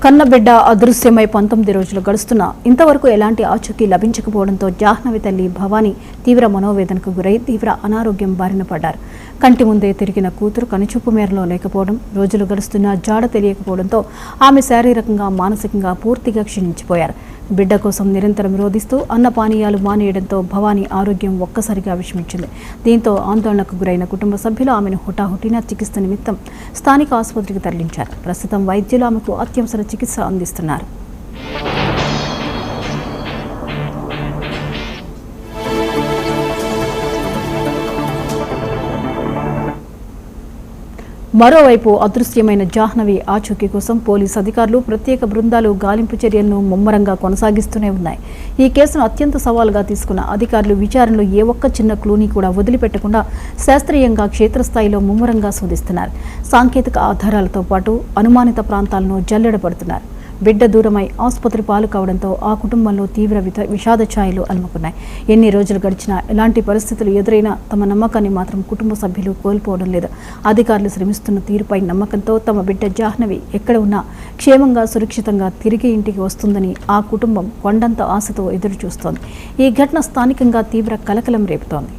కన్నబిడ్డ అదృశ్యమై 19 రోజులు గడుస్తున్నా ఇంతవరకు ఎలాంటి ఆచూకీ లభించకపోవడంతో జాహ్నవి తల్లి భవానీ తీవ్ర మనోవేదనకు గురై తీవ్ర అనారోగ్యం బారిన పడ్డారు. కంటి ముందే తిరిగిన కూతురు కనుచూపు మేరలో లేకపోవడం, రోజులు గడుస్తున్నా జాడ తెలియకపోవడంతో ఆమె శారీరకంగా మానసికంగా పూర్తిగా క్షీణించిపోయారు. బిడ్డ కోసం నిరంతరం రోధిస్తూ అన్నపానీయాలు మానేయడంతో భవానీ ఆరోగ్యం ఒక్కసారిగా విషమించింది. దీంతో ఆందోళనకు గురైన కుటుంబ సభ్యులు ఆమెను హుటాహుటిన చికిత్స నిమిత్తం స్థానిక ఆసుపత్రికి తరలించారు. ప్రస్తుతం వైద్యులు ఆమెకు అత్యవసర చికిత్స అందిస్తున్నారు. మరోవైపు అదృశ్యమైన జాహ్నవి ఆచూకీ కోసం పోలీసు అధికారులు ప్రత్యేక బృందాలు గాలింపు చర్యలను ముమ్మరంగా కొనసాగిస్తూనే ఉన్నాయి. ఈ కేసును అత్యంత సవాలుగా తీసుకున్న అధికారులు విచారణలో ఏ ఒక్క చిన్న క్లూని కూడా వదిలిపెట్టకుండా శాస్త్రీయంగా క్షేత్రస్థాయిలో ముమ్మరంగా శోధిస్తున్నారు. సాంకేతిక ఆధారాలతో పాటు అనుమానిత ప్రాంతాలను జల్లెడపడుతున్నారు. బిడ్డ దూరమై ఆసుపత్రి పాలు కావడంతో ఆ కుటుంబంలో తీవ్ర విషాద ఛాయలు అలుముకున్నాయి. ఎన్ని రోజులు గడిచినా ఎలాంటి పరిస్థితులు ఎదురైనా తమ నమ్మకాన్ని మాత్రం కుటుంబ సభ్యులు కోల్పోవడం లేదు. అధికారులు శ్రమిస్తున్న తీరుపై నమ్మకంతో తమ బిడ్డ జాహ్నవి ఎక్కడ ఉన్నా క్షేమంగా సురక్షితంగా తిరిగి ఇంటికి వస్తుందని ఆ కుటుంబం కొండంత ఆశతో ఎదురు చూస్తోంది. ఈ ఘటన స్థానికంగా తీవ్ర కలకలం రేపుతోంది.